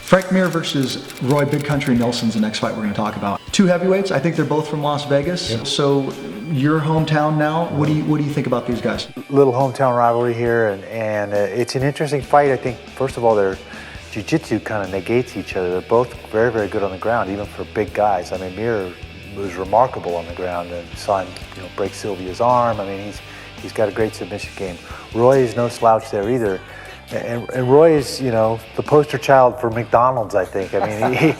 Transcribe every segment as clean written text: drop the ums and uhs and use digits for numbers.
Frank Mir versus Roy Big Country Nelson's the next fight we're going to talk about. Two heavyweights. I think they're both from Las Vegas. Yep. So your hometown now. What do you think about these guys? Little hometown rivalry here, and it's an interesting fight. I think first of all, their jiu-jitsu kind of negates each other. They're both very, very good on the ground, even for big guys. I mean, Mir was remarkable on the ground, and saw him, break Sylvia's arm. I mean, he's got a great submission game. Roy is no slouch there either. And Roy is, the poster child for McDonald's, I think. I mean,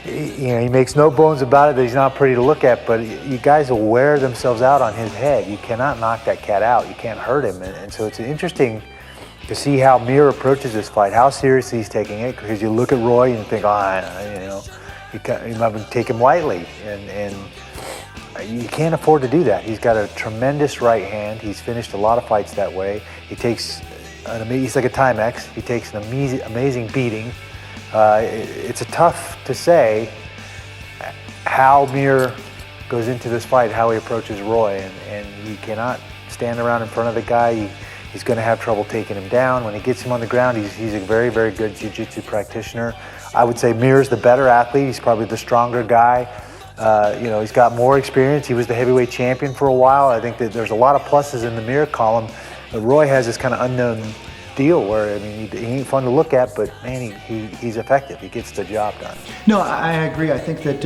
he makes no bones about it that he's not pretty to look at, but you guys will wear themselves out on his head. You cannot knock that cat out. You can't hurt him. And so it's interesting to see how Mir approaches this fight, how seriously he's taking it, because you look at Roy and think, you might take him lightly. And you can't afford to do that. He's got a tremendous right hand. He's finished a lot of fights that way. He's like a Timex. He takes an amazing beating. It's tough to say how Mir goes into this fight, how he approaches Roy, and he cannot stand around in front of the guy. He's going to have trouble taking him down. When he gets him on the ground, he's a very, very good jiu-jitsu practitioner. I would say Mir's the better athlete. He's probably the stronger guy. He's got more experience. He was the heavyweight champion for a while. I think that there's a lot of pluses in the Mir column. But Roy has this kind of unknown deal where, I mean, he ain't fun to look at, but man, he's effective. He gets the job done. No, I agree. I think that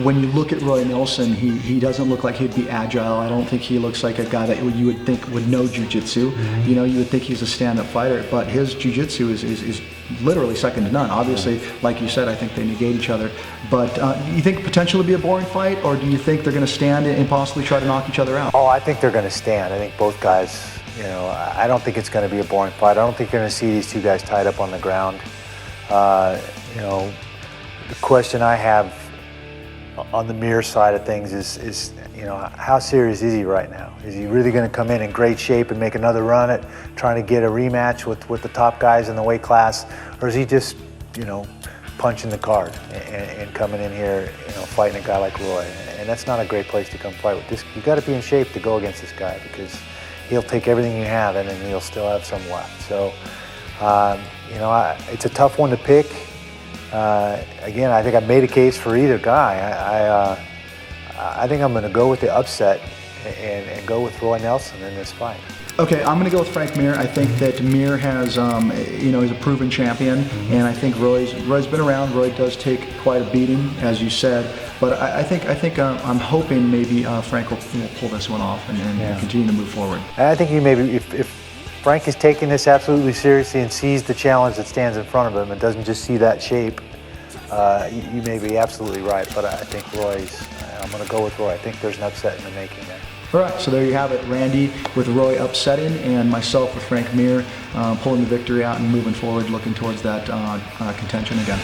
when you look at Roy Nelson, he doesn't look like he'd be agile. I don't think he looks like a guy that you would think would know jiu-jitsu. Mm-hmm. You would think he's a stand-up fighter, but his jiu-jitsu is literally second to none. Obviously, like you said, I think they negate each other. But you think potentially be a boring fight, or do you think they're going to stand and possibly try to knock each other out? Oh, I think they're going to stand. I think both guys, I don't think it's going to be a boring fight. I don't think you're going to see these two guys tied up on the ground. The question I have on the Mir side of things is how serious is he right now? Is he really going to come in great shape and make another run at trying to get a rematch with the top guys in the weight class? Or is he just, punching the card and coming in here, fighting a guy like Roy? And that's not a great place to come fight with this. You've got to be in shape to go against this guy, because he'll take everything you have and then he'll still have some left. So, it's a tough one to pick. Again, I think I made a case for either guy. I think I'm going to go with the upset and go with Roy Nelson in this fight. Okay, I'm going to go with Frank Mir. I think that Mir has, he's a proven champion, and I think Roy's been around. Roy does take quite a beating, as you said, but I think I'm hoping maybe Frank will pull this one off and continue to move forward. I think if Frank is taking this absolutely seriously and sees the challenge that stands in front of him and doesn't just see that shape, you may be absolutely right. But I think I'm going to go with Roy. I think there's an upset in the making there. All right, so there you have it. Randy with Roy upsetting, and myself with Frank Mir pulling the victory out and moving forward, looking towards that contention again.